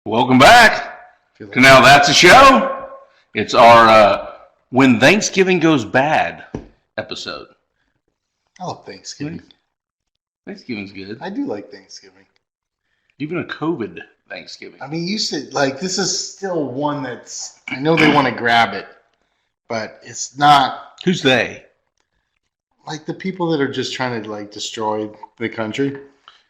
Welcome back to Now That's a Show. It's our When Thanksgiving Goes Bad episode. I love Thanksgiving. Thanksgiving's good. I do like Thanksgiving. Even a COVID Thanksgiving. I mean, you said, this is still one that's, I know they want to grab it, but it's not. Who's they? Like the people that are just trying to, destroy the country.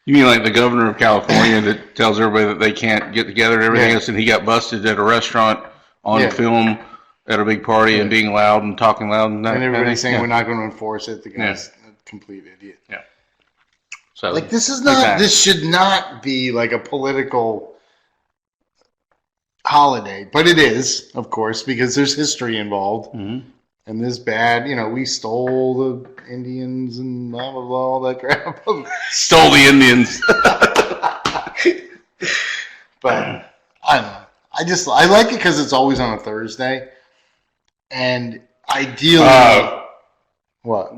You mean like the governor of California that tells everybody that they can't get together and everything else, and he got busted at a restaurant on film at a big party and being loud and talking loud and that. And everybody's saying we're not going to enforce it. The guy's a complete idiot. Yeah. So this is not. This should not be like a political holiday, but it is, of course, because there's history involved. Mm-hmm. And this bad, we stole the Indians and blah, blah, blah, all that crap. Stole the Indians. But, I don't know. I like it because it's always on a Thursday. And ideally... what?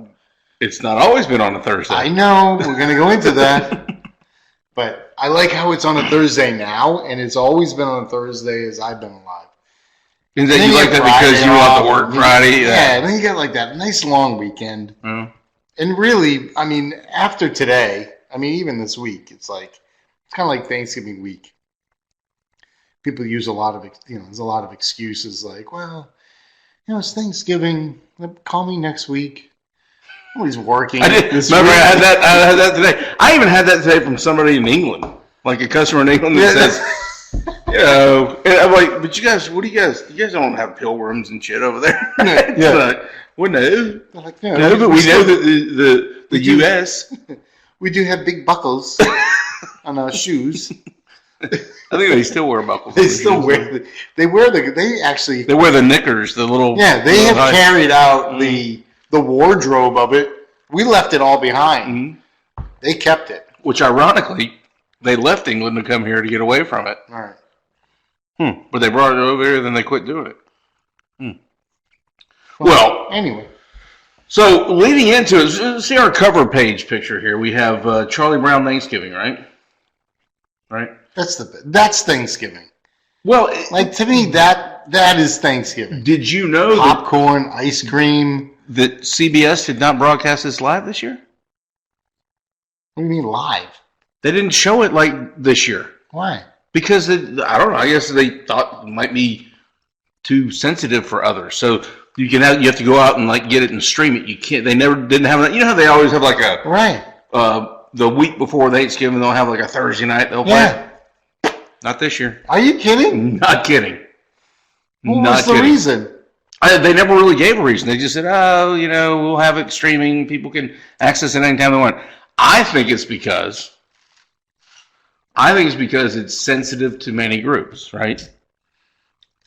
It's not always been on a Thursday. I know. We're going to go into that. But I like how it's on a Thursday now, and it's always been on a Thursday as I've been alive. And then you like that because you want to work Friday? Yeah, then you get that nice long weekend. Mm. And really, after today, even this week, it's kind of like Thanksgiving week. People use a lot of, there's a lot of excuses it's Thanksgiving. Call me next week. Nobody's working. I had that today. I even had that today from somebody in England, like a customer in England that says, and I'm like, but you guys, what do you guys don't have pilgrims and shit over there? Right? Yeah. Well, no. But we know that the U.S. We do have big buckles on our shoes. I think they still wear buckles. They still wear. They wear the knickers, the little. Yeah, they have carried out the wardrobe of it. We left it all behind. Mm-hmm. They kept it. Which, ironically, they left England to come here to get away from it. All right. But they brought it over here, then they quit doing it. Well, anyway. So, leading into it, see our cover page picture here. We have Charlie Brown Thanksgiving, right? Right? That's Thanksgiving. Well, to me, that is Thanksgiving. Did you know popcorn, ice cream. That CBS did not broadcast this live this year? What do you mean live? They didn't show it this year. Why? Because I don't know. I guess they thought it might be too sensitive for others. So you have to go out and get it and stream it. You can't. They didn't have that. You know how they always have right. The week before Thanksgiving they'll have a Thursday night they'll play. Not this year. Are you kidding? Not kidding. What's the reason? They never really gave a reason. They just said, we'll have it streaming. People can access it anytime they want. I think it's because it's sensitive to many groups, right?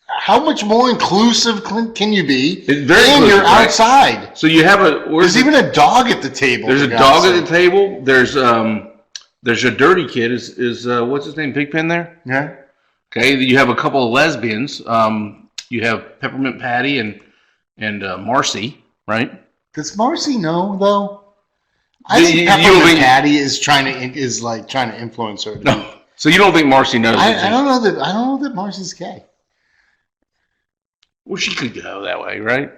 How much more inclusive can you be? It's very inclusive, you're outside. So you have there's even a dog at the table. There's a dog at the table. There's a dirty kid. Is what's his name? Pigpen there? Yeah. Okay. You have a couple of lesbians. You have Peppermint Patty and Marcy, right? Does Marcy know though? I think Peppermint Patty is trying to influence her. No. So you don't think Marcy knows? I don't know that Marcy's gay. Well, she could go that way, right?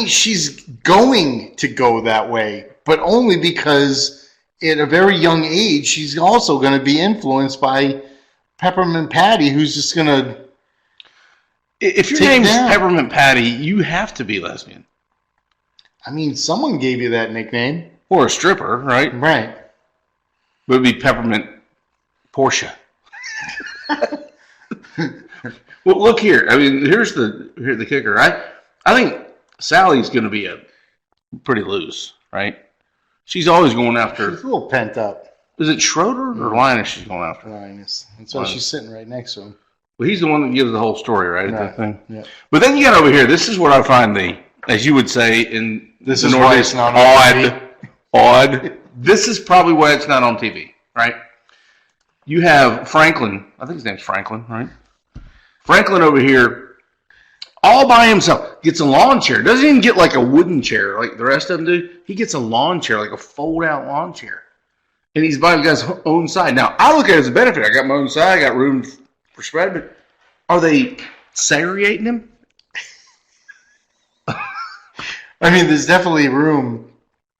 She's going to go that way, but only because at a very young age, she's also going to be influenced by Peppermint Patty, who's just going to. If your name's Peppermint Patty, you have to be lesbian. Someone gave you that nickname. Or a stripper, right? Right. It would be Peppermint Portia. Well, look here. Here's the kicker. I think Sally's going to be pretty loose, right? She's always going after. She's a little pent up. Is it Schroeder or Linus she's going after? Linus. That's why she's sitting right next to him. Well, he's the one that gives the whole story, right? Right. That thing. Yeah. But then you got over here. This is what I find as you would say in this the is Northeast, why it's not on odd. This is probably why it's not on TV, right? You have Franklin. I think his name's Franklin, right? Franklin over here, all by himself, gets a lawn chair. Doesn't even get a wooden chair like the rest of them do. He gets a lawn chair, a fold-out lawn chair. And he's by his own side. Now, I look at it as a benefit. I got my own side. I got room for spread, but are they segregating him? I mean, there's definitely room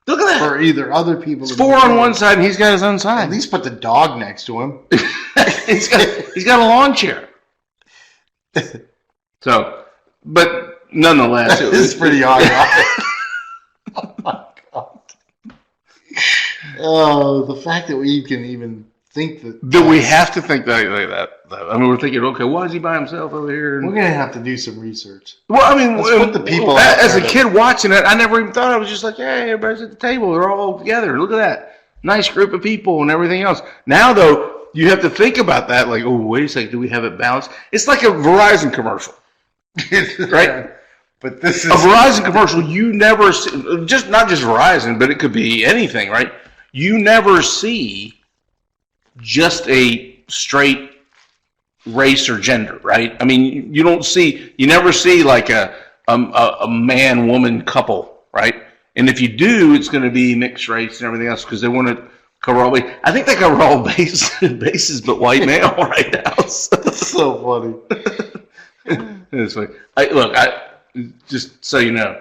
Look at that. for either other people. It's 4 on one side, and he's got his own side. At least put the dog next to him. he's got a lawn chair. So, but nonetheless, it was It's pretty hard. Oh my god! Oh, the fact that we can even think that. Do we have to think that like that? Though? I mean, we're thinking, okay, why is he by himself over here? We're gonna have to do some research. Well, I mean, Let's put the people out as a there kid watching it, I never even thought. I was just like, hey, everybody's at the table. They're all together. Look at that. Nice group of people and everything else. Now, though, you have to think about that. Like, oh, wait a second. Do we have it balanced? It's like a Verizon commercial, right? But this is A Verizon commercial, you never see, not just Verizon, but it could be anything, right? You never see just a straight race or gender, right? I mean, you never see like a man-woman couple, right? And if you do, it's going to be mixed race and everything else because they want to cover all. I think they cover all bases, but white male right now. That's so funny. It's like, just so you know,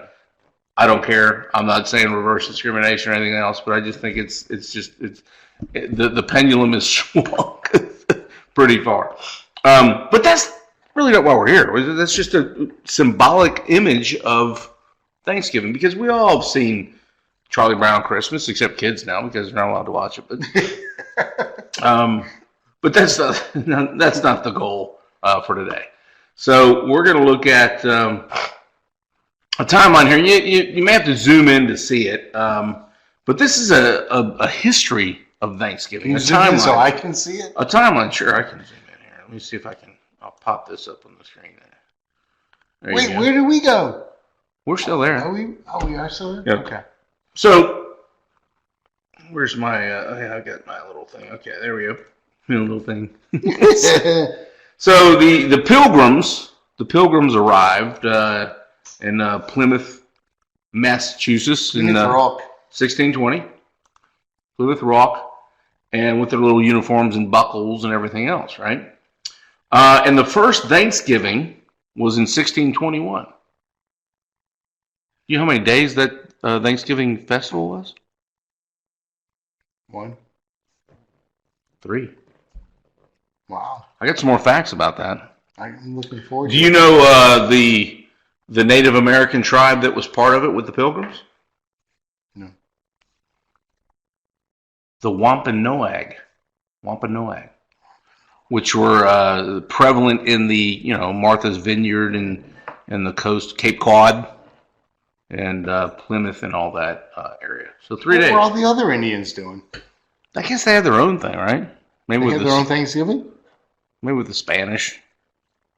I don't care. I'm not saying reverse discrimination or anything else, but I just think the pendulum is swung pretty far. But that's really not why we're here. That's just a symbolic image of Thanksgiving because we all have seen Charlie Brown Christmas, except kids now because they're not allowed to watch it. But that's not the goal for today. So we're going to look at a timeline here. You may have to zoom in to see it, but this is a history of Thanksgiving. Can you zoom in so I can see it? A timeline, sure. I can zoom in here. Let me see if I can. I'll pop this up on the screen. There Wait, where did we go? We're still there. Are we? Oh, we are still there. Yep. Okay. So, where's my? I got my little thing. Okay, there we go. Little thing. So the pilgrims arrived in Plymouth, Massachusetts in 1620. Plymouth Rock, and with their little uniforms and buckles and everything else, right? And the first Thanksgiving was in 1621. You know how many days that Thanksgiving festival was? 1. 3. Wow. I got some more facts about that. I'm looking forward to Do you know the Native American tribe that was part of it with the Pilgrims? No. The Wampanoag, which were prevalent in the Martha's Vineyard and the coast, Cape Cod, and Plymouth and all that area. So 3 days. What were all the other Indians doing? I guess they had their own thing, right? Maybe They had their own Thanksgiving? Maybe with the Spanish.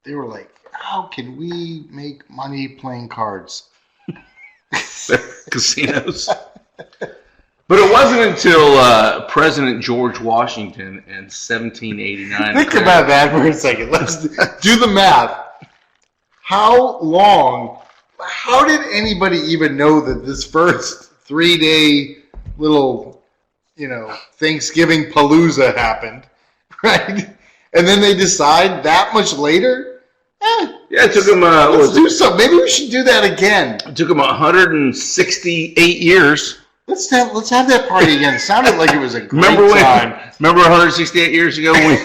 They were like, how can we make money playing cards? Casinos. But it wasn't until President George Washington in 1789. Think about that for a second. Let's do the math. How did anybody even know that this first 3-day little, Thanksgiving palooza happened, right? And then they decide that much later, yeah, it took them. let's do something. Maybe we should do that again. It took them 168 years. Let's have that party again. It sounded like it was a great time. Remember 168 years ago? And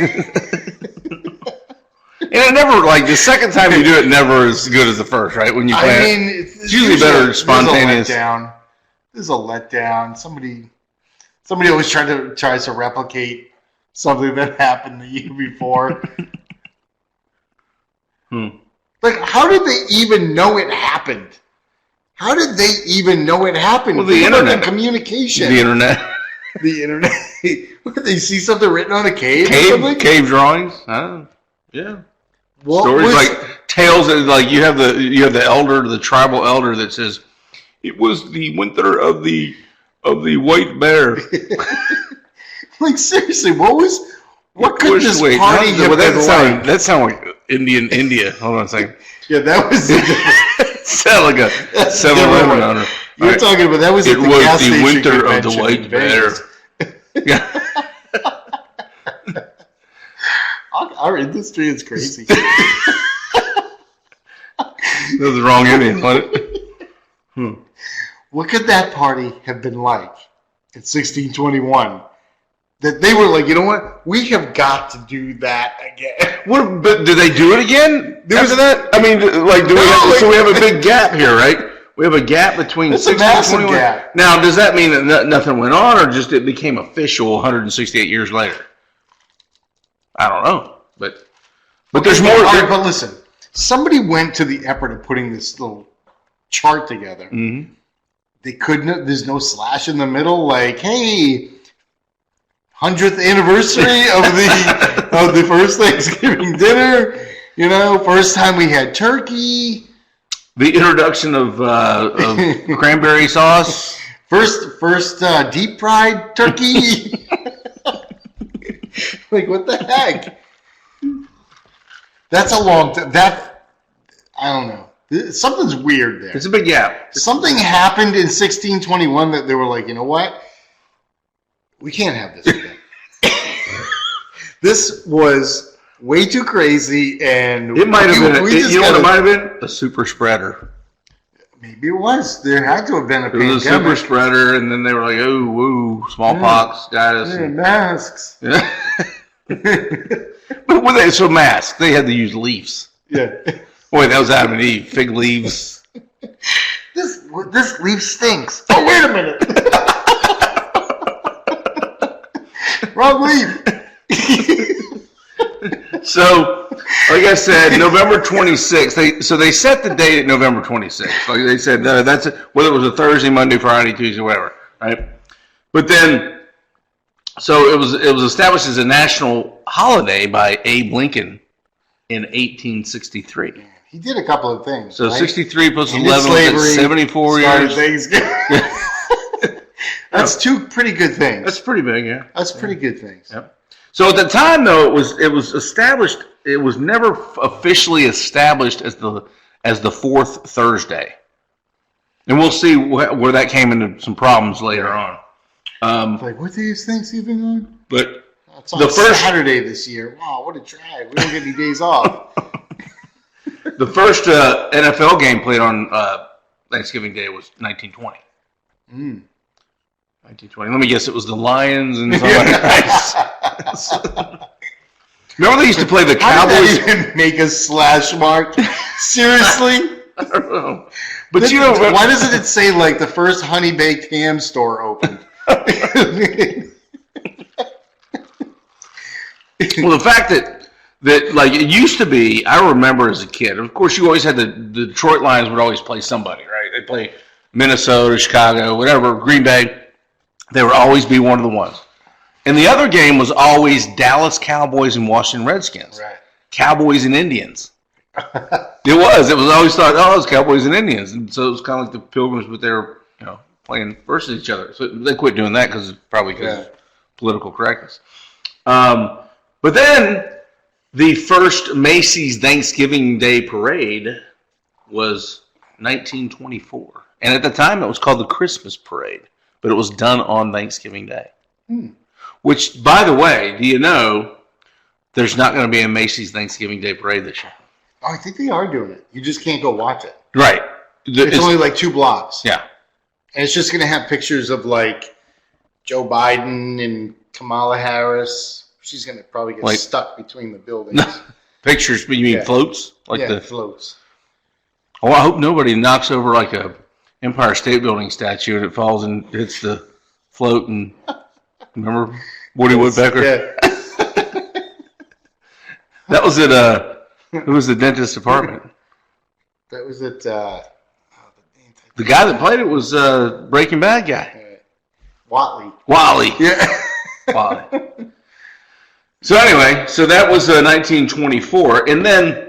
it never, the second time you do it, never as good as the first, right? When you play it's usually better spontaneous. There's a letdown. Somebody always tries to replicate something that happened the year before. How did they even know it happened? How did they even know it happened? Well, the internet. Communication. The internet. The internet. They see something written on a cave? Cave drawings? Yeah. Stories like tales that you have the elder, the tribal elder that says it was the winter of the white bear. Seriously, what could this party have been like? That sounded like India. Hold on a second. Yeah, that was sound like a 7-Eleven owner. You're talking about that was it was the winter of the white bear. Yeah. Our industry is crazy. That was the wrong Indian, wasn't it? What could that party have been like in 1621? That they were like, you know what? We have got to do that again. What? But do they do it again after that? I mean, like, so we have a big gap here, right? We have a gap between It's a massive gap. Now, does that mean that nothing went on, or just it became official 168 years later? I don't know, but there's more. All right, but listen, somebody went to the effort of putting this little chart together. Mm-hmm. They couldn't. There's no slash in the middle. Like, hey, 100th anniversary of the first Thanksgiving dinner. You know, first time we had turkey. The introduction of cranberry sauce. First deep fried turkey. Like, what the heck? That's a long time. I don't know. Something's weird there. It's a big gap. Something happened in 1621 that they were like, you know what? We can't have this again. This was way too crazy, and It might have been. You know what it might have been? A super spreader. Maybe it was. There had to have been a It was a super pandemic. spreader, and then they were like, "Oh, woo, smallpox got us." Yeah, masks. Yeah. But when they masks, they had to use leaves. Yeah. Wait, that was Adam and Eve. Fig leaves. This leaf stinks. Oh, wait a minute. Wrong leaf. So, like I said, November 26th. So they set the date at November 26th. Like they said, that's whether it was a Thursday, Monday, Friday, Tuesday, whatever, right? But then, so it was established as a national holiday by Abe Lincoln in 1863. He did a couple of things. So right? 63 plus Ended 11 slavery, was 74 started years. Thanksgiving. That's two pretty good things. That's pretty big, yeah. That's pretty good things. Yep. So at the time, though, it was established. It was never officially established as the fourth Thursday, and we'll see where that came into some problems later on. Like, what day is Thanksgiving on? But It's on the first Saturday this year. Wow, what a drag. We don't get any days off. the first NFL game played on Thanksgiving Day was 1920. 1920. Let me guess, it was the Lions and somebody else. Remember they used to play the How did Cowboys? that even make a slash mark? Seriously? I don't know. But you know, why doesn't it say like the first honey baked ham store opened? well, the fact that like it used to be, I remember as a kid. Of course, you always had the Detroit Lions would always play somebody, right? They'd play Minnesota, Chicago, whatever, Green Bay. They would always be one of the ones. And the other game was always Dallas Cowboys and Washington Redskins. Right. Cowboys and Indians. It was always thought, oh, it's Cowboys and Indians. And so it was kind of like the Pilgrims, but they were, playing versus each other. So they quit doing that because of political correctness. But then the first Macy's Thanksgiving Day Parade was 1924. And at the time, it was called the Christmas Parade. But it was done on Thanksgiving Day. Which, by the way, do you know there's not going to be a Macy's Thanksgiving Day Parade this year? Oh, I think they are doing it. You just can't go watch it. Right. It's only like 2 blocks. Yeah. And it's just going to have pictures of like Joe Biden and Kamala Harris. She's going to probably get stuck between the buildings. Pictures, you mean floats? Like the floats. Oh, I hope nobody knocks over like a Empire State Building statue and it falls and hits the float and remember Woody Woodpecker? Yeah. That was at it was the dentist's apartment. That was at the guy that played it was Breaking Bad guy. Wally. Yeah. Wally. So anyway, so that was 1924, and then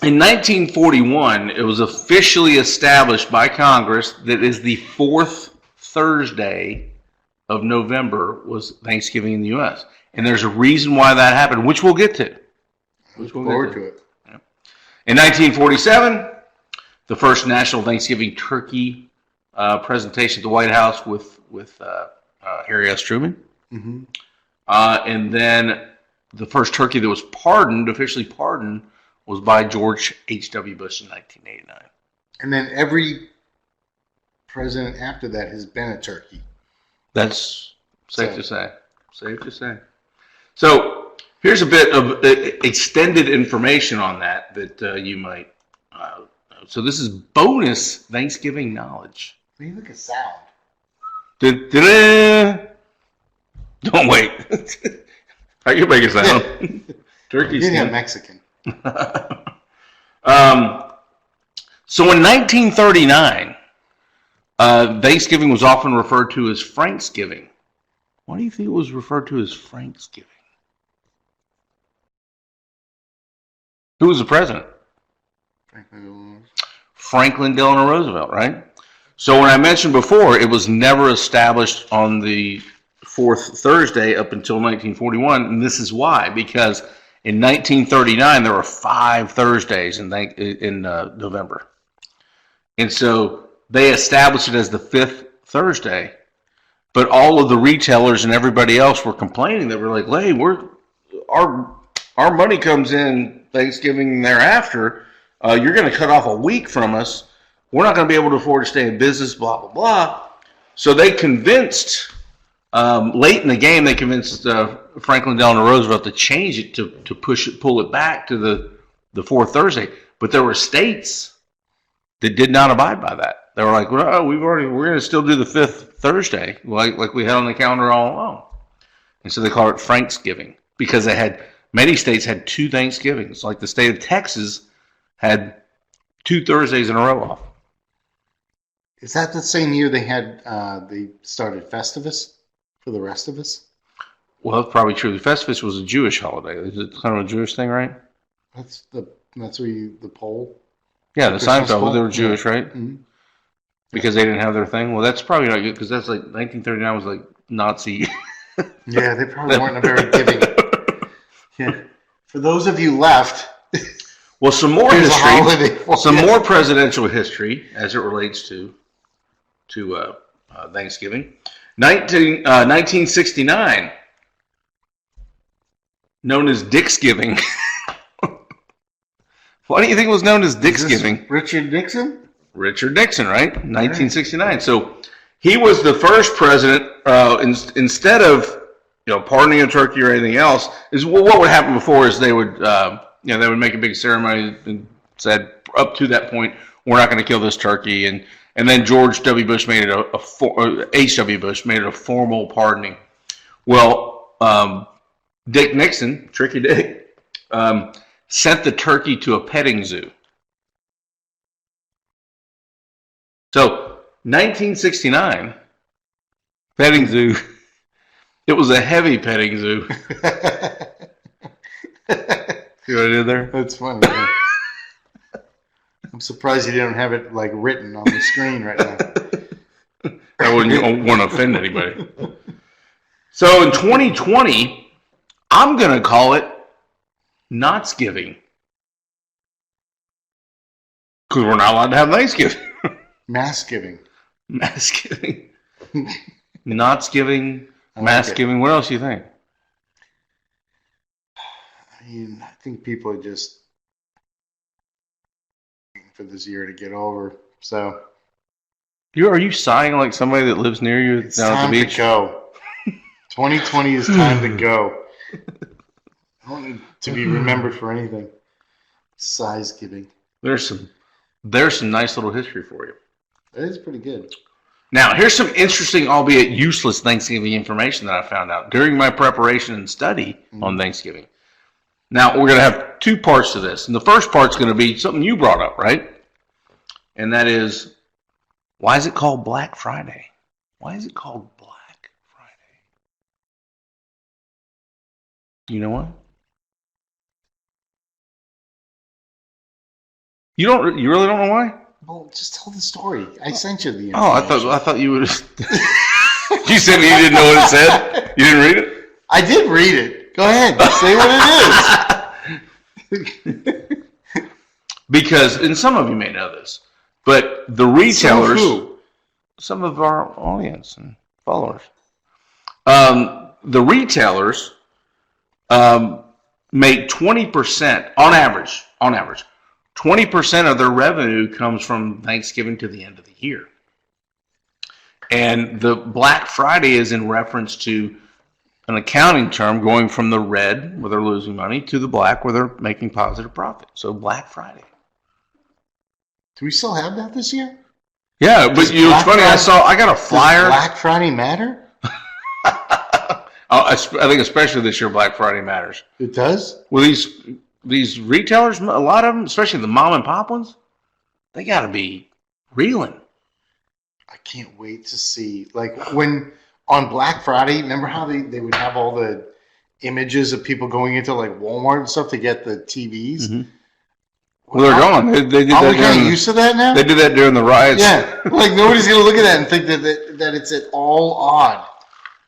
in 1941, it was officially established by Congress that is the fourth Thursday of November was Thanksgiving in the U.S. And there's a reason why that happened, which we'll get to. Look forward to it. Yeah. In 1947, the first National Thanksgiving Turkey presentation at the White House with Harry S. Truman. Mm-hmm. And then the first turkey that was officially pardoned, was by George H.W. Bush in 1989. And then every president after that has been a turkey. That's safe to say. Safe to say. So here's a bit of extended information on that you might know. So this is bonus Thanksgiving knowledge. What do you look at sound? Don't wait. I can make a sound. Turkey You didn't have Mexican. So in 1939, Thanksgiving was often referred to as Franksgiving. Why do you think it was referred to as Franksgiving? Who was the president? Franklin Delano Roosevelt, right? So when I mentioned before, it was never established on the fourth Thursday up until 1941, and this is why. Because in 1939, there were 5 Thursdays in November. And so they established it as the 5th Thursday. But all of the retailers and everybody else were complaining. They were like, hey, our money comes in Thanksgiving thereafter. You're going to cut off a week from us. We're not going to be able to afford to stay in business, blah, blah, blah. So they convinced, late in the game, they convinced Franklin Delano Roosevelt to change it, to pull it back to the 4th Thursday. But there were states that did not abide by that. They were like, well, we're going to still do the 5th Thursday, like we had on the calendar all along. And so they call it Franksgiving, because many states had 2 Thanksgivings. Like the state of Texas had 2 Thursdays in a row off. Is that the same year they started Festivus for the rest of us? Well, that's probably true. Festivus was a Jewish holiday. Is it kind of a Jewish thing, right? That's where the pole. Yeah, the Christmas Seinfeld, pole? they were Jewish, right? Mm-hmm. Because they didn't have their thing. Well, that's probably not good, because that's like 1939 was like Nazi. Yeah, they probably weren't a very giving. Yeah. For those of you left, well, some more here's a history, holiday for some you. more presidential history as it relates to Thanksgiving. 1969, known as Dicksgiving. Why do you think it was known as Dicksgiving? Richard Nixon? Richard Nixon, right? 1969. So he was the first president. Instead of pardoning a turkey or anything else, what would happen before is they would make a big ceremony and said, up to that point, we're not going to kill this turkey, and then George W. Bush made it H.W. Bush made it a formal pardoning. Well, Dick Nixon, Tricky Dick, sent the turkey to a petting zoo. So, 1969, petting zoo. It was a heavy petting zoo. See what I did there? That's funny. Yeah. I'm surprised you didn't have it written on the screen right now. I wouldn't want to offend anybody. So in 2020, I'm going to call it Knotsgiving. Because we're not allowed to have Thanksgiving. Mass-giving. Mass-giving. Knotsgiving. I like Mass-giving. What else do you think? I think people are just waiting for this year to get over. So Are you sighing like somebody that lives near you it's down at time the to beach? go. 2020 is time to go. I don't need to be remembered for anything. Size giving. There's some nice little history for you. That is pretty good. Now, here's some interesting, albeit useless, Thanksgiving information that I found out during my preparation and study on Thanksgiving. Now, we're going to have 2 parts to this. And the first part's going to be something you brought up, right? And that is, why is it called Black Friday? Why is it called Black Friday? You know what? You really don't know why? Well, just tell the story. I sent you the information. Oh, I thought you would have. You said you didn't know what it said? You didn't read it? I did read it. Go ahead. Say what it is. Because, and some of you may know this, but the retailers, Who? some of our audience and followers, the retailers make 20% on average, 20% of their revenue comes from Thanksgiving to the end of the year. And the Black Friday is in reference to an accounting term going from the red, where they're losing money, to the black, where they're making positive profit. So Black Friday. Do we still have that this year? Yeah, but it's funny. I got a flyer. Does Black Friday matter? I think especially this year, Black Friday matters. It does? Well, these retailers, a lot of them, especially the mom and pop ones, they got to be reeling. I can't wait to see. Like when on Black Friday, remember how they would have all the images of people going into like Walmart and stuff to get the TVs? Mm-hmm. Well, they're gone. They did Are that we kind of used to that now? They did that during the riots. Yeah, like nobody's going to look at that and think that it's at all odd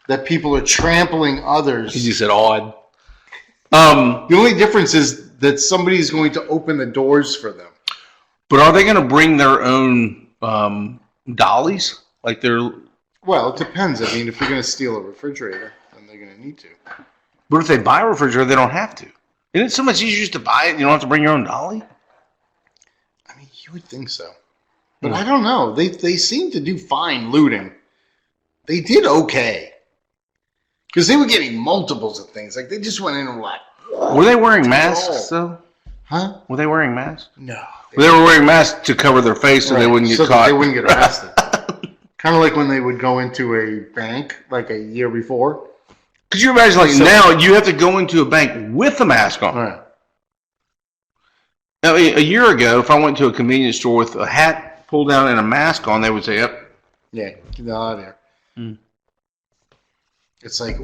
that people are trampling others. You said odd. The only difference is that somebody's going to open the doors for them. But are they going to bring their own dollies? Like they're... Well, it depends. I mean, if you're going to steal a refrigerator, then they're going to need to. But if they buy a refrigerator, they don't have to. Isn't it so much easier just to buy it and you don't have to bring your own dolly? I mean, you would think so. But I don't know. They seem to do fine looting. They did okay. Because they were getting multiples of things. Like, they just went in and were like... Were they wearing masks, though? Huh? Were they wearing masks? No. They were wearing masks to cover their face so they wouldn't get caught. They wouldn't get arrested. Kind of like when they would go into a bank, like a year before. Could you imagine, like, now you have to go into a bank with a mask on? Right. Now, a year ago, if I went to a convenience store with a hat pulled down and a mask on, they would say, yep. Yeah, get the hell out of there. It's like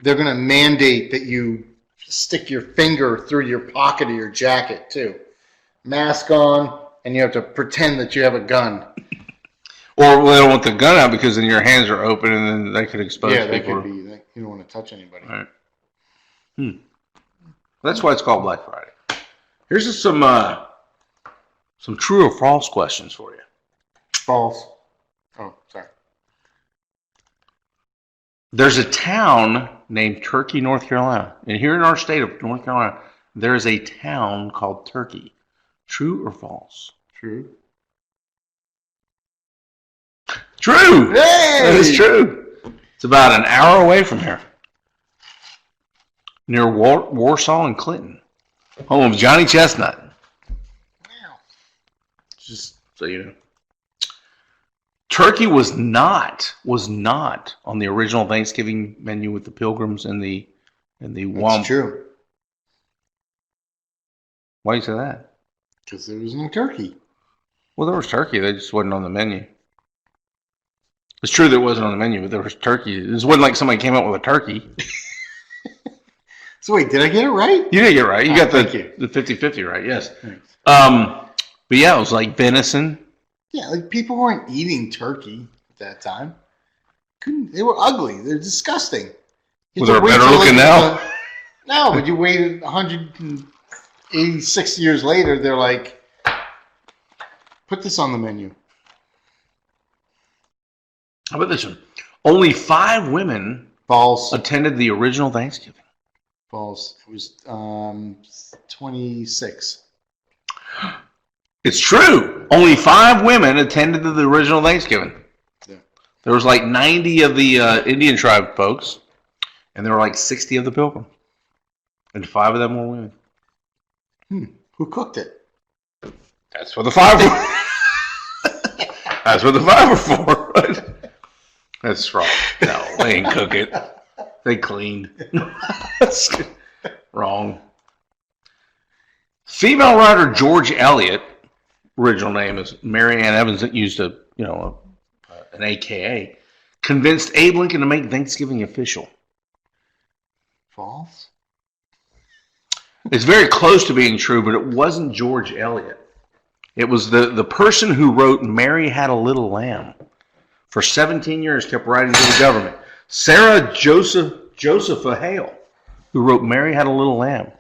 they're going to mandate that you stick your finger through your pocket of your jacket, too. Mask on, and you have to pretend that you have a gun. Or they don't want the gun out because then your hands are open and then they could expose people. Yeah, that could be. You don't want to touch anybody. All right. That's why it's called Black Friday. Here's some true or false questions for you. False. Oh, sorry. There's a town named Turkey, North Carolina. And here in our state of North Carolina, there is a town called Turkey. True or false? True. True! Hey! That is true. It's about an hour away from here. Near Warsaw and Clinton. Home of Johnny Chestnut. Wow. Just so you know. Turkey was not on the original Thanksgiving menu with the Pilgrims and the That's true. Why do you say that? Because there was no turkey. Well, there was turkey. They just wasn't on the menu. It's true that it wasn't on the menu, but there was turkey. It wasn't like somebody came up with a turkey. So wait, did I get it right? You did get it right. You got the 50-50 right, yes. Thanks. But yeah, it was like venison. Yeah, like people weren't eating turkey at that time. They were ugly. They're disgusting. Well, they're better looking now. No, but you waited 186 years later, they're like, put this on the menu. How about this one? Only 5 women False. attended the original Thanksgiving. False. It was 26. It's true. Only 5 women attended the original Thanksgiving. Yeah. There was like 90 of the Indian tribe folks, and there were like 60 of the Pilgrim. And 5 of them were women. Who cooked it? That's what the 5 were. That's what the 5 were for, right? That's wrong. No, they didn't cook it. They cleaned. That's wrong. Female writer George Eliot, original name is Mary Ann Evans, that used an AKA, convinced Abe Lincoln to make Thanksgiving official. False. It's very close to being true, but it wasn't George Eliot. It was the person who wrote Mary Had a Little Lamb. For 17 years, kept writing to the government. Sarah Josepha Hale, who wrote Mary Had a Little Lamb.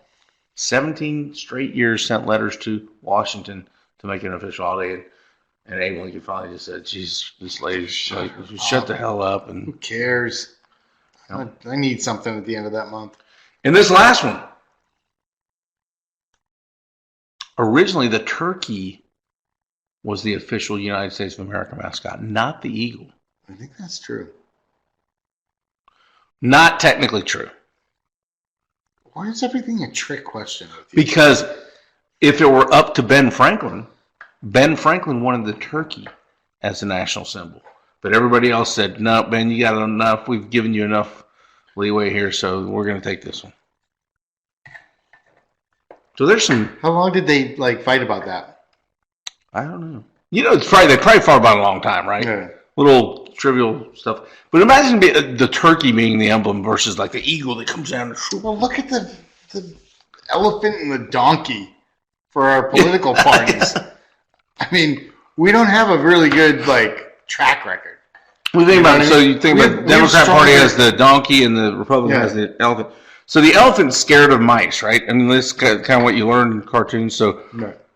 17 straight years sent letters to Washington to make it an official holiday. And Abe Lincoln finally just said, "Geez, this lady, shut the hell up." Who And cares? Yeah. I need something at the end of that month. this last one, Originally, the turkey was the official United States of America mascot, not the eagle. I think that's true. Not technically true. Why is everything a trick question with you? Because if it were up to Ben Franklin wanted the turkey as the national symbol. But everybody else said, no, Ben, you got enough. We've given you enough leeway here, so we're going to take this one. So there's some... How long did they fight about that? I don't know. You know, they probably fought about a long time, right? Yeah. Little trivial stuff. But imagine the turkey being the emblem versus like the eagle that comes down. Well, look at the elephant and the donkey for our political parties. I mean, we don't have a really good track record. Well, think about it. So you think about the Democrat Party has the donkey and the Republican has the elephant. So the elephant's scared of mice, right? I mean, this is kind of what you learned in cartoons. So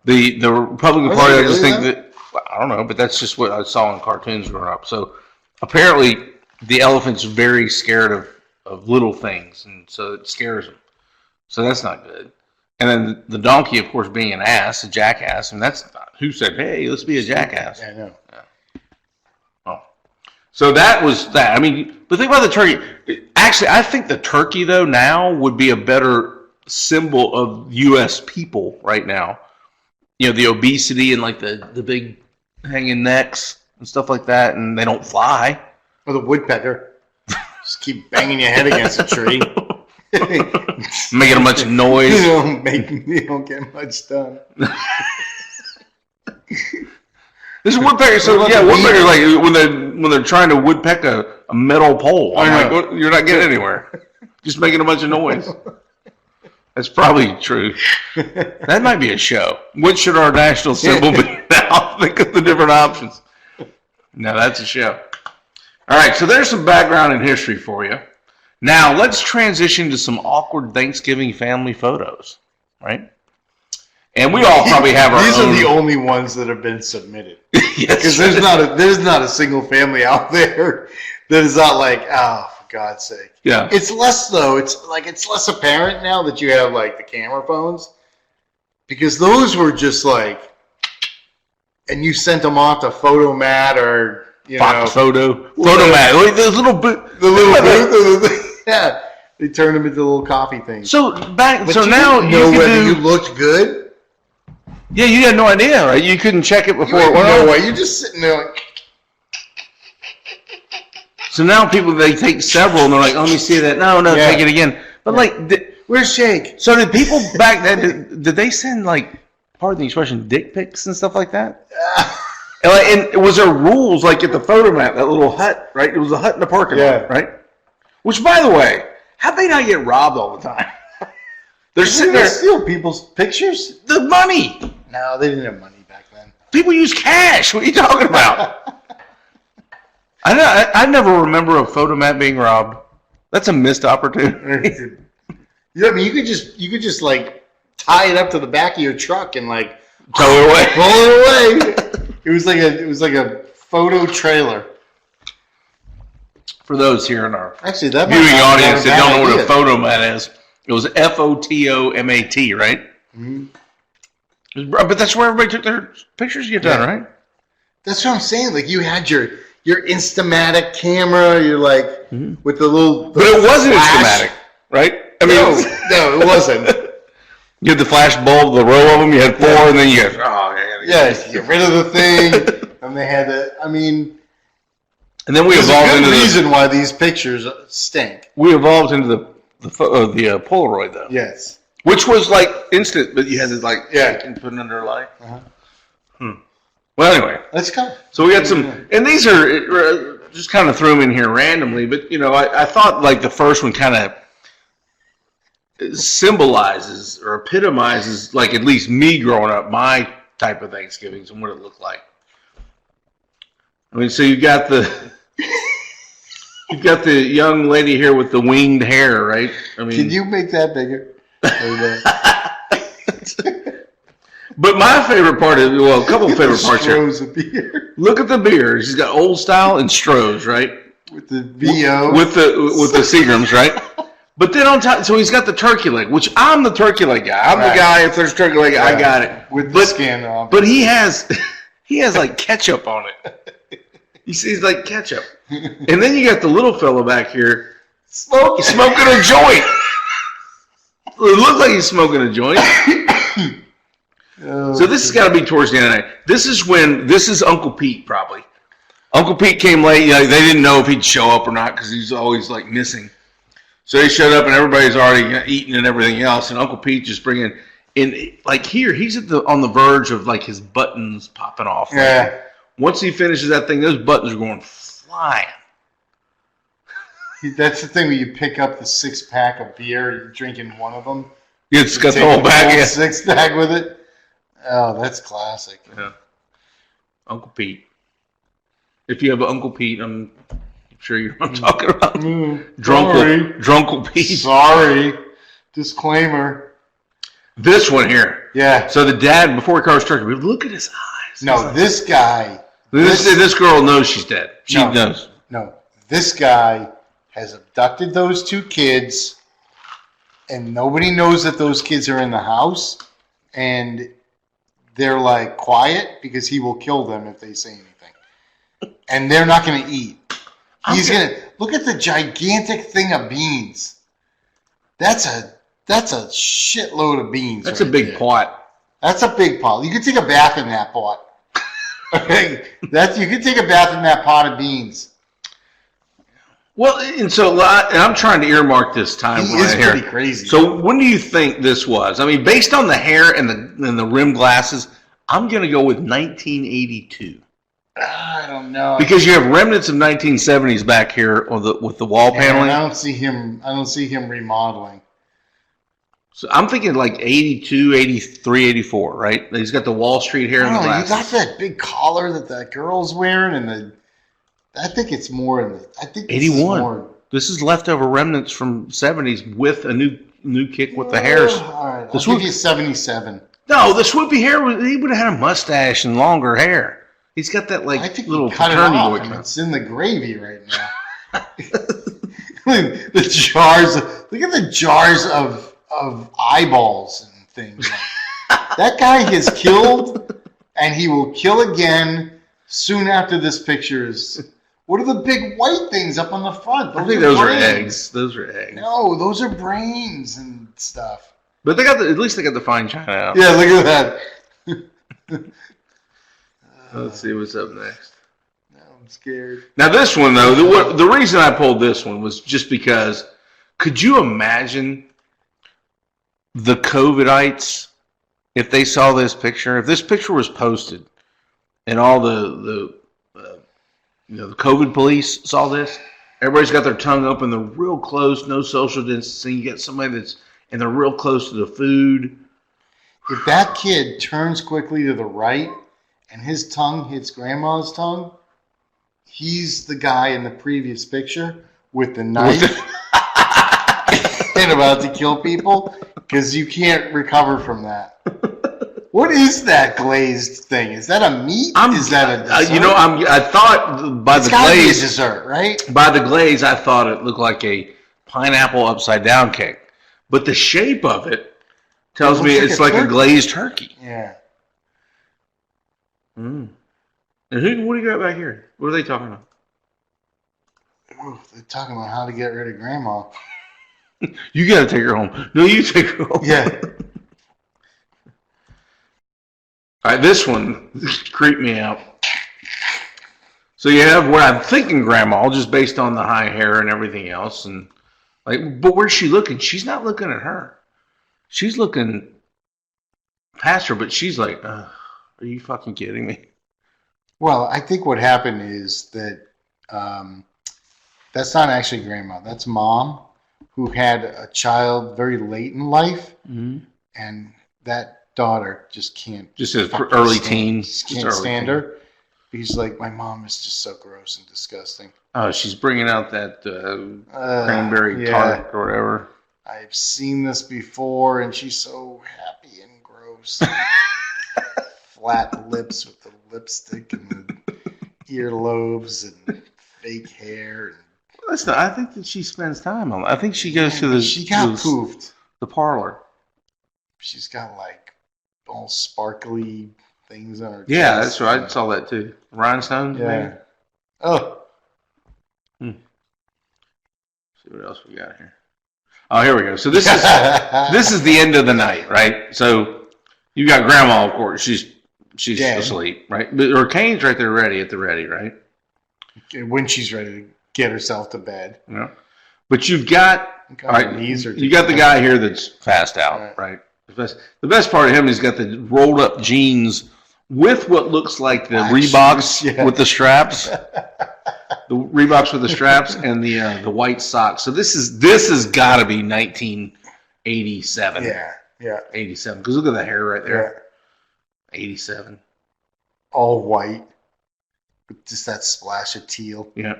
the Republican Party, I just think that, I don't know, but that's just what I saw in cartoons growing up. So apparently the elephant's very scared of little things, and so it scares him. So that's not good. And then the donkey, of course, being an ass, a jackass, and that's not, who said, hey, let's be a jackass. Yeah, I know. Yeah. Oh. So that was that. I mean, but think about the turkey. Actually, I think the turkey, though, now would be a better symbol of U.S. people right now. You know, the obesity and the big hanging necks and stuff like that, and they don't fly. Or the woodpecker. Just keep banging your head against a tree. Making a bunch of noise. You don't get much done. This woodpecker, so yeah, woodpecker when they're trying to woodpeck a metal pole. I'm like, well, you're not getting anywhere. Just making a bunch of noise. That's probably true. That might be a show. What should our national symbol be now? Think of the different options. No, that's a show. All right, so there's some background and history for you. Now, let's transition to some awkward Thanksgiving family photos, right? And we all probably have our These own. are the only ones that have been submitted. Yes. Because there's not a single family out there that is not oh, for God's sake. Yeah. It's less, though. It's less apparent now that you have, the camera phones. Because those were just, and you sent them off to Photomat or, Fox Photomat. Those little booth. Yeah. They turned them into little coffee things. So now you know can whether you looked good. Yeah, you had no idea, right? You couldn't check it before You it went had no on. way. You're just sitting there So now they take several and they're like, let me see that. No, Yeah. take it again. But where's Jake? so did people back then, did they send pardon the expression, dick pics and stuff like that? And was there rules at the Photomat, that little hut, right? It was a hut in the parking lot, right? Which, by the way, how'd they not get robbed all the time? They're sitting there. Steal people's pictures? The money. No, they didn't have money back then. People use cash. What are you talking about? I never remember a Photomat being robbed. That's a missed opportunity. I mean, you could just tie it up to the back of your truck and Tow it away. roll it away. It was like a photo trailer. For those here in our Actually, that viewing might not audience be a that don't know bad what a Photomat is, it was Photomat, right? Mm-hmm. But that's where everybody took their pictures to get done, right? That's what I'm saying. You had your Instamatic camera. You're with the little. But it wasn't flash. Instamatic, right? I mean, no, it wasn't. You had the flash bulb, the row of them. You had four, and then you had Get rid of the thing, and they had to. I mean, and then we there's evolved a good into reason why these pictures stink. We evolved into the Polaroid though. Yes, which was instant, but you had to and put it under a light. Well, anyway, let's go. So we got some, and these are just kind of threw them in here randomly, but I thought the first one kind of symbolizes or epitomizes at least me growing up, my type of Thanksgivings and what it looked like. I mean, so you got the young lady here with the winged hair, right? I mean, can you make that bigger? But my favorite part is, a couple of favorite parts here. Of beer. Look at the beer. She's got Old Style and Stroh's, right? With the VO. With the Seagrams, right? But then on top, so he's got the turkey leg, which I'm the turkey leg guy. I'm the Right. guy. If there's turkey leg, I got it. With the skin on. But he has like ketchup on it. You see, he's like ketchup. And then you got the little fella back here smoking a joint. It looks like he's smoking a joint. So this has got to be towards the end of the night. This is Uncle Pete probably. Uncle Pete came late. They didn't know if he'd show up or not because he's always like missing. So they showed up and everybody's already eating and everything else. And Uncle Pete just bringing in, like here, he's on the verge of like his buttons popping off. Yeah. Like, once he finishes that thing, those buttons are going flying. That's the thing when you pick up the 6-pack of beer, you're drinking one of them. It's got the whole bag. 6-pack with it. Oh, that's classic. Yeah. Uncle Pete. If you have an Uncle Pete, I'm sure you know what I'm talking about. Drunkle Pete. Sorry. Disclaimer. This one here. Yeah. So the dad, before he carves turkey, look at his eyes. No, this guy. This girl knows she's dead. She knows. No, this guy has abducted those 2 kids, and nobody knows that those kids are in the house, and they're like quiet because he will kill them if they say anything. And they're not going to eat. He's going to look at the gigantic thing of beans. That's a shitload of beans. That's a big pot. That's a big pot. You could take a bath in that pot. Okay, you could take a bath in that pot of beans. Well, and I'm trying to earmark this time. He is pretty crazy. So when do you think this was? I mean, based on the hair and the rim glasses, I'm going to go with 1982. I don't know. Because you have remnants of 1970s back here with the wall paneling. I don't see him remodeling. So I'm thinking like 82, 83, 84, right? He's got the Wall Street hair and the glasses. You got that big collar that girl's wearing, and I think it's more in the. I think 81. This is leftover remnants from 70s with a new kick with the hairs. All right, I'll give you 77. No, the swoopy hair, he would have had a mustache and longer hair. He's got that like I think little cut it fraternity off, boy. and it's in the gravy right now. The jars. Look at the jars of eyeballs and things. That guy has killed, and he will kill again soon after this picture is. What are the big white things up on the front? I think those are eggs. Those are eggs. No, those are brains and stuff. But at least they got the fine china out. Yeah, look at that. Let's see what's up next. No, I'm scared. Now this one though, the reason I pulled this one was just because. Could you imagine the COVIDites if they saw this picture? If this picture was posted, and all the COVID police saw this, everybody's got their tongue open. They're real close, no social distancing. You get somebody and they're real close to the food. If that kid turns quickly to the right and his tongue hits grandma's tongue, he's the guy in the previous picture with the knife and about to kill people because you can't recover from that. What is that glazed thing? Is that a meat? Is that a dessert? I thought by it's the gotta be a glaze, dessert, right? by the glaze, I thought it looked like a pineapple upside down cake, but the shape of it tells me it's like a glazed turkey. Yeah. Mm. And what do you got back here? What are they talking about? Ooh, they're talking about how to get rid of grandma. You got to take her home. No, you take her home. Yeah. All right, this one creeped me out. So you have what I'm thinking grandma, just based on the high hair and everything else, and but where's she looking? She's not looking at her. She's looking past her, but she's like, are you fucking kidding me? Well, I think what happened is that that's not actually grandma. That's mom who had a child very late in life, and that daughter just can't. Just as early teens. Can't stand her. He's like, my mom is just so gross and disgusting. Oh, she's bringing out that cranberry tart or whatever. I've seen this before, and she's so happy and gross. Flat lips with the lipstick and the earlobes and fake hair. That's not. I think that she spends time on. I think she goes to the. She got poofed. The parlor. She's got like all sparkly things on her. Yeah, chest. that's right. I saw that too. Rhinestones. Yeah. Maybe? Oh. See what else we got here. Oh, here we go. So this is the end of the night, right? So you got Grandma, of course. She's Dead. asleep, right? But her cane's right there, ready at the ready, right? When she's ready to get herself to bed. Yeah. But you've got all right. You got the guy here that's passed out, right? The best part of him is he's got the rolled up jeans with what looks like the Reeboks with the straps. The Reeboks with the straps and the white socks. So this has got to be 1987. Yeah. 87. Because look at the hair right there. Yeah. 87. All white. With just that splash of teal. Yeah.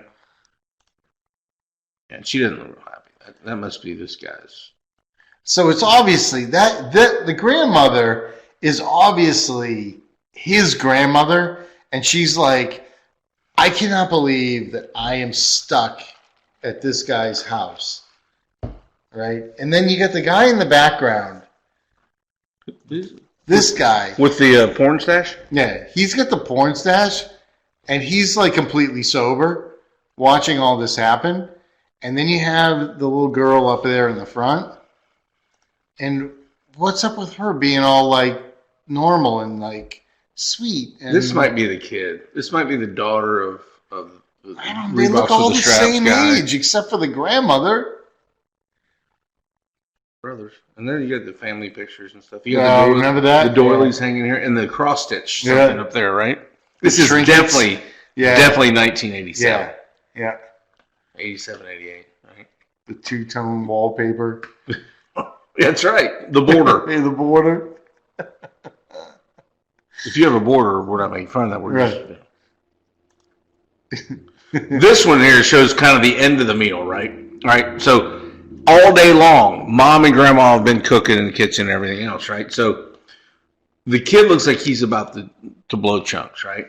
And she doesn't look real happy. That must be this guy's. So it's obviously that the grandmother is obviously his grandmother, and she's like, I cannot believe that I am stuck at this guy's house, right? And then you got the guy in the background. This guy with the porn stash. Yeah, he's got the porn stash, and he's like completely sober, watching all this happen. And then you have the little girl up there in the front. And what's up with her being all like normal and like sweet? And this might be the kid. This might be the daughter of I don't know. They look all the same age except for the grandmother. Brothers. And then you got the family pictures and stuff. Yeah, remember that? The doilies hanging here and the cross stitch something up there, right? This is definitely 1987. Yeah. 87, 88, right? The two-tone wallpaper. That's right. The border. The border. If you have a border, we're not making fun of that. We're just, this one here shows kind of the end of the meal, right? Right. So all day long, Mom and Grandma have been cooking in the kitchen and everything else, right? So the kid looks like he's about to blow chunks, right?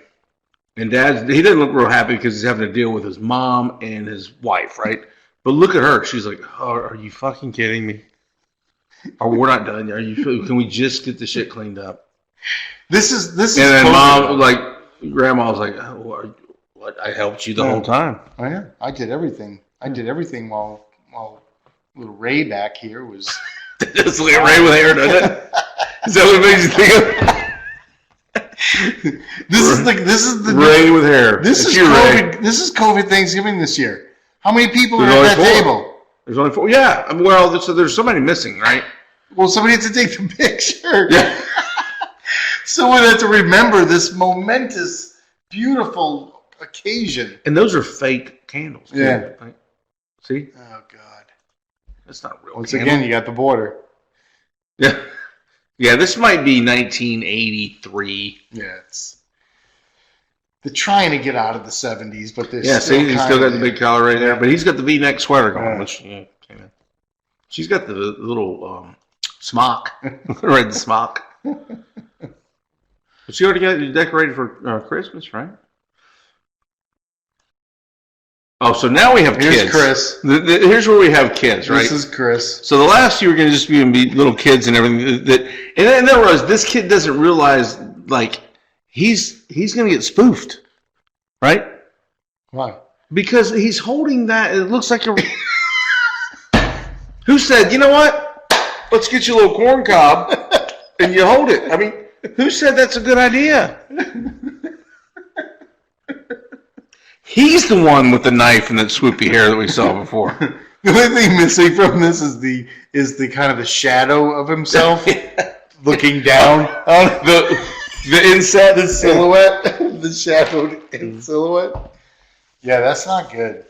And he doesn't look real happy because he's having to deal with his mom and his wife, right? But look at her. She's like, oh, are you fucking kidding me? Or we're not done. Can we just get the shit cleaned up? This is. And then Mom, like, Grandma's like, oh, what? I helped you the whole time. Oh yeah, I did everything. While little Ray back here was. Just look at Ray with hair, doesn't it? Is that what makes you think of? This is the Ray with hair. This is COVID Thanksgiving this year. How many people are at that table? There's only 4. Yeah. Well, so there's somebody missing, right? Well, somebody had to take the picture. Yeah. Someone had to remember this momentous, beautiful occasion. And those are fake candles. Too, yeah. Right? See? Oh God. That's not real. Once again, you got the border. Yeah. Yeah, this might be 1983. Yeah, they're trying to get out of the 70s, but they're he's still got the big collar right there, but he's got the V-neck sweater going, which she's got the little smock, red smock. But she already got it decorated for Christmas, right? Oh, so now we have kids. Here's Chris. Here's where we have kids, right? This is Chris. So the last few are going to just be little kids and everything. And then there was this kid doesn't realize like he's going to get spoofed, right? Why? Because he's holding that. It looks like a. Who said, you know what? Let's get you a little corn cob and you hold it. I mean, who said that's a good idea? He's the one with the knife and that swoopy hair that we saw before. The only thing missing from this is the kind of the shadow of himself looking down on the inset, the silhouette, the shadowed silhouette. Yeah, that's not good.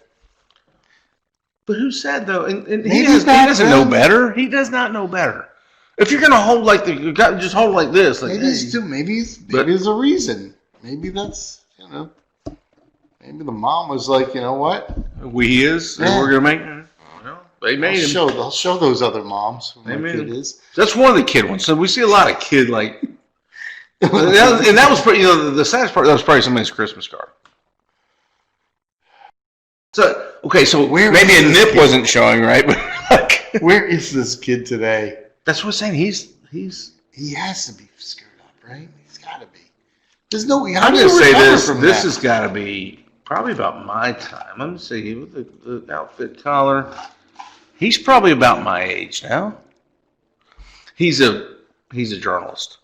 But who said though? And he doesn't know better. He does not know better. If you're gonna hold like just hold like this. Like, maybe there's a reason. Maybe that's Maybe the mom was like, you know what? We're gonna make. Well, they made him. I'll show those other moms who my kid is. That's one of the kid ones. So we see a lot of kid like. And that was pretty. The saddest part. That was probably somebody's Christmas card. So Okay, so Where maybe is a this nip kid? wasn't showing, right? But like, Where is this kid today? that's what I'm saying. He's. He has to be screwed up, right? He's got to be. There's no. How I'm do gonna you say recover this. from This that? has got to be probably about my time. Let me see with the outfit collar. He's probably about my age now. He's a journalist.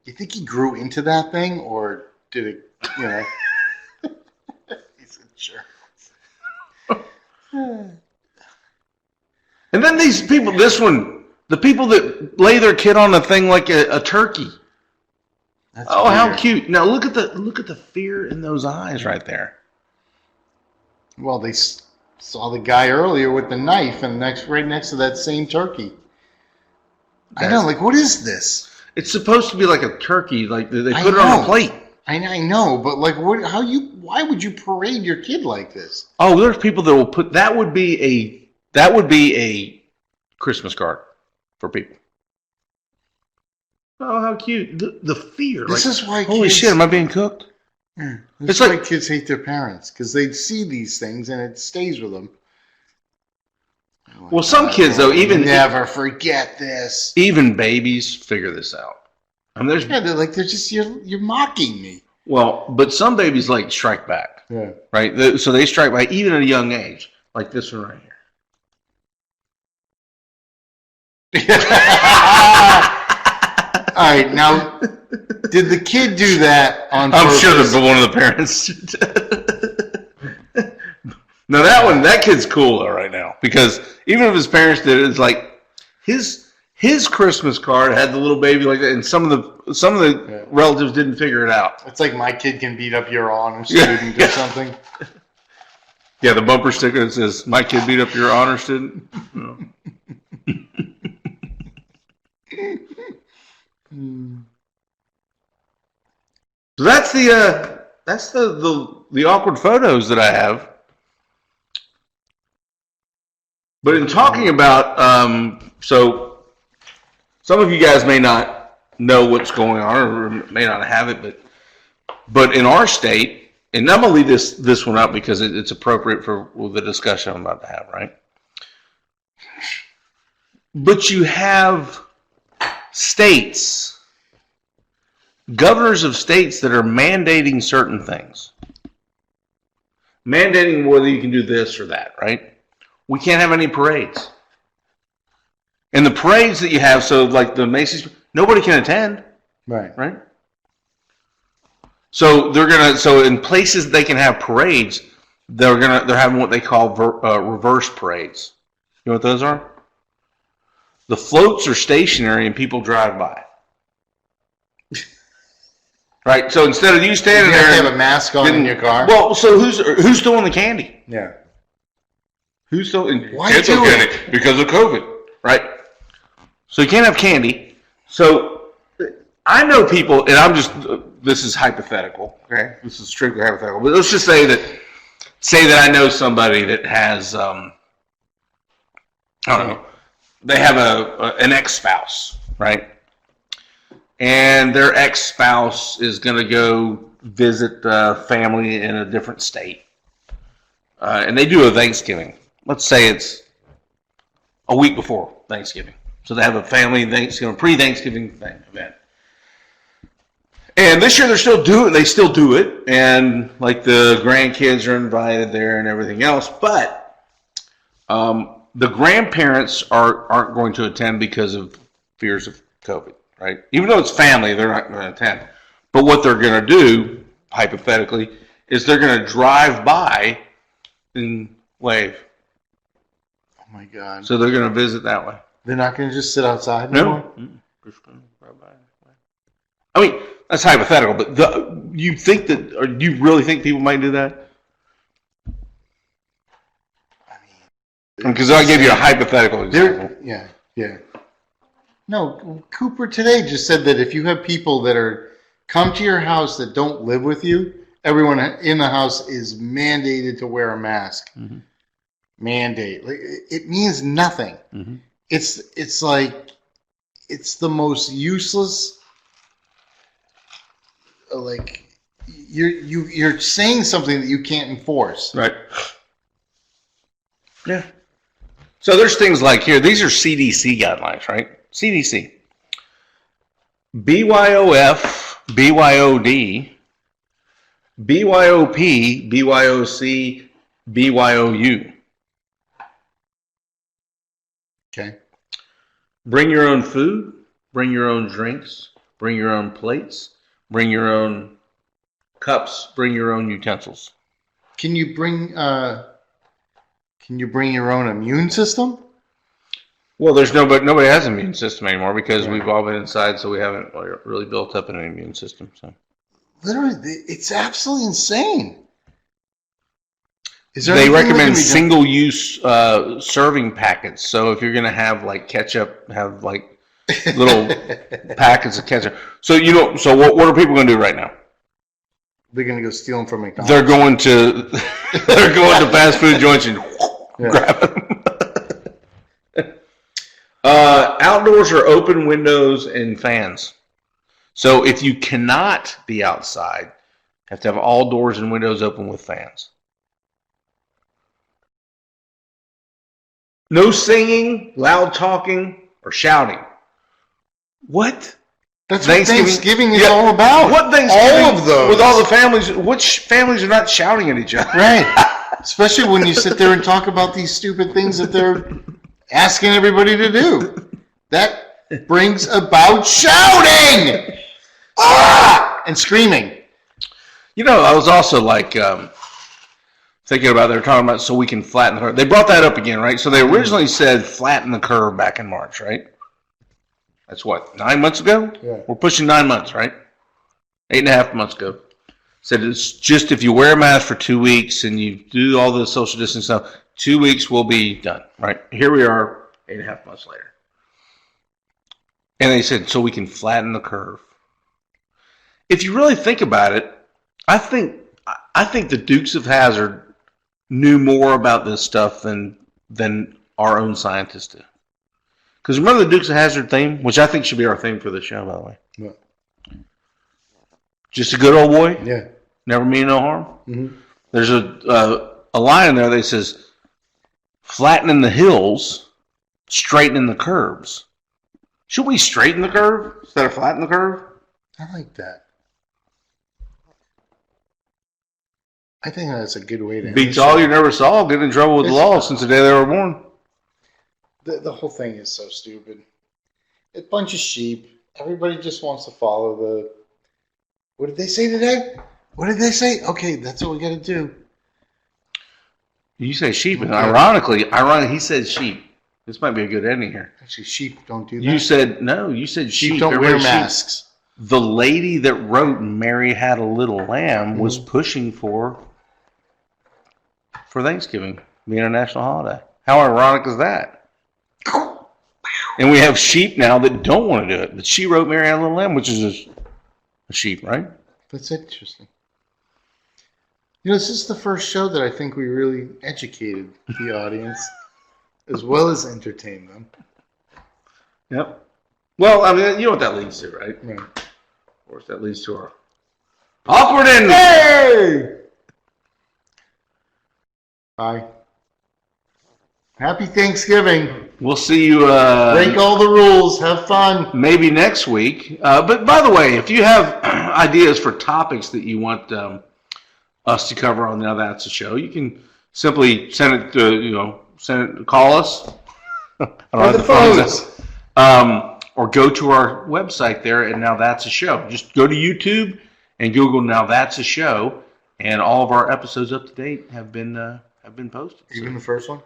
You think he grew into that thing, or did it? You know, he's a jerk. And then these people. This one, the people that lay their kid on a thing like a turkey. That's Oh, how weird. cute! Now look at the fear in those eyes right there. Well, they saw the guy earlier with the knife, and right next to that same turkey. I know. Like, what is this? It's supposed to be like a turkey. Like they I put it on know. a plate. I know, but like, what? How you? Why would you parade your kid like this? Oh, there's people that will put that would be a Christmas card for people. Oh, how cute! The fear. This like, is why. holy kids, shit! Am I being cooked? Yeah, It's this is why like- kids hate their parents, because they see these things and it stays with them. Oh my Well, some God, kids, though, I'll even- never forget this. Even babies figure this out. I mean, there's Yeah, they're just you're mocking me. well, but some babies like strike back, Yeah. right? So they strike back even at a young age, like this one right here. All right, now, did the kid do that on I'm purpose? sure that one of the parents. No, that kid's cool though right now, because even if his parents did it, it's like his Christmas card had the little baby like that, and some of the Yeah. relatives didn't figure it out. It's like my kid can beat up your honor Yeah. student or something. Yeah, the bumper sticker that says "My kid beat up your honor student." Oh. So that's the awkward photos that I have. But in talking about, so some of you guys may not know what's going on or may not have it, but in our state, and I'm gonna leave this one up because it's appropriate for the discussion I'm about to have, right? But you have states, governors of states that are mandating certain things. Mandating whether you can do this or that, right? We can't have any parades. And the parades that you have, so like the Macy's, nobody can attend, Right. right? So so in places they can have parades, they're having what they call reverse parades. You know what those are? The floats are stationary and people drive by. Right? So instead of you standing You have there to have a mask on in your car. Well, so who's stealing the candy? Yeah. Who's stealing? Why Kids do don't get it? it because of COVID, right? So you can't have candy. So I know people, and I'm just this is hypothetical. Okay, this is strictly hypothetical. But let's just say that I know somebody that has I don't know. They have an ex-spouse, right? And their ex-spouse is going to go visit family in a different state. And they do a Thanksgiving. Let's say it's a week before Thanksgiving. So they have a family Thanksgiving, pre-Thanksgiving event. And this year they still do it. And like the grandkids are invited there and everything else. But the grandparents aren't going to attend because of fears of COVID, right? Even though it's family, they're not going to attend. But what they're going to do, hypothetically, is they're going to drive by and wave. Oh my God. So they're going to visit that way. They're not going to just sit outside anymore? No. Just gonna drive by. I mean, that's hypothetical, but you think that, or do you really think people might do that? I mean, Because I gave you a hypothetical example. yeah. No, Cooper today just said that if you have people that come to your house that don't live with you, everyone in the house is mandated to wear a mask. Mm-hmm. Mandate. Like, it means nothing. Mm-hmm. It's like it's the most useless. Like you're saying something that you can't enforce. Right. Yeah. So there's things like here. These are CDC guidelines, right? CDC. BYOF, BYOD, BYOP, BYOC, BYOU. Okay. Bring your own food, bring your own drinks, bring your own plates, bring your own cups, bring your own utensils. Can you bring your own immune system? Well, there's nobody has an immune system anymore because we've all been inside, so we haven't really built up an immune system. So Literally, it's absolutely insane. Is there they anything that can recommend be done? single-use serving packets. So if you're going to have like ketchup, have like little packets of ketchup. So So what are people going to do right now? They're going to go steal them from McDonald's. They're going to fast food joints and grab them. Outdoors are open windows and fans. So if you cannot be outside, you have to have all doors and windows open with fans. No singing, loud talking, or shouting. What? That's what Thanksgiving is all about. What Thanksgiving? All of those. With all the families. Which families are not shouting at each other? Right. Especially when you sit there and talk about these stupid things that they're asking everybody to do. That brings about shouting! And screaming. I was also like thinking about, they were talking about so we can flatten the curve. They brought that up again, right? So they originally said flatten the curve back in March, right? That's what, 9 months ago? Yeah. We're pushing 9 months, right? 8.5 months ago. Said it's just if you wear a mask for 2 weeks and you do all the social distance stuff, 2 weeks will be done, right? Here we are, 8.5 months later. And they said, so we can flatten the curve. If you really think about it, I think the Dukes of Hazzard knew more about this stuff than our own scientists do. Because remember the Dukes of Hazzard theme, which I think should be our theme for the show, by the way. What? Just a good old boy. Yeah. Never mean no harm. Mm-hmm. There's a line in there that says, flattening the hills, straightening the curves. Should we straighten the curve instead of flatten the curve? I like that. I think that's a good way to Beats all you never saw, get in trouble with the law since the day they were born. The whole thing is so stupid. A bunch of sheep. Everybody just wants to follow the... What did they say today? What did they say? Okay, that's what we got to do. You say sheep, and ironically, he said sheep. This might be a good ending here. Actually, sheep don't do that. You said sheep. Sheep don't wear masks. The lady that wrote Mary Had a Little Lamb was pushing for Thanksgiving being a national holiday. How ironic is that? And we have sheep now that don't want to do it. But she wrote Mary Had a Little Lamb, which is a sheep, right? That's interesting. This is the first show that I think we really educated the audience as well as entertained them. Yep. Well, I mean, you know what that leads to, right? Right. Of course, that leads to our awkward ending. Hey! Bye. Happy Thanksgiving. We'll see you. Break all the rules. Have fun. Maybe next week. But by the way, if you have ideas for topics that you want us to cover on Now That's a Show, you can simply send it to, call us. I don't have the phones. Or go to our website there and Now That's a Show. Just go to YouTube and Google Now That's a Show, and all of our episodes up to date have been posted. Even the first one?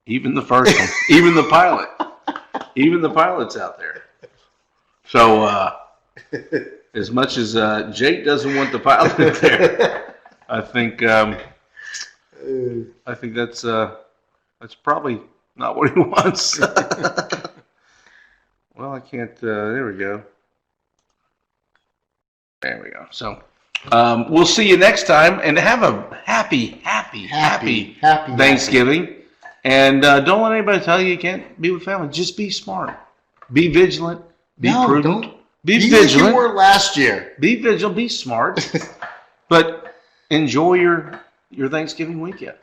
Even the first one. Even the pilot. Even the pilot's out there. So, as much as Jake doesn't want the pilot there, I think that's probably not what he wants. Well, I can't. There we go. There we go. So, we'll see you next time, and have a happy Thanksgiving. And don't let anybody tell you can't be with family. Just be smart. Be vigilant. Be prudent. Be vigilant. Like you were last year. Be vigilant. Be smart. But enjoy your Thanksgiving weekend.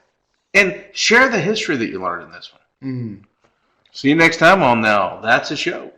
And share the history that you learned in this one. Mm. See you next time on Now That's a Show.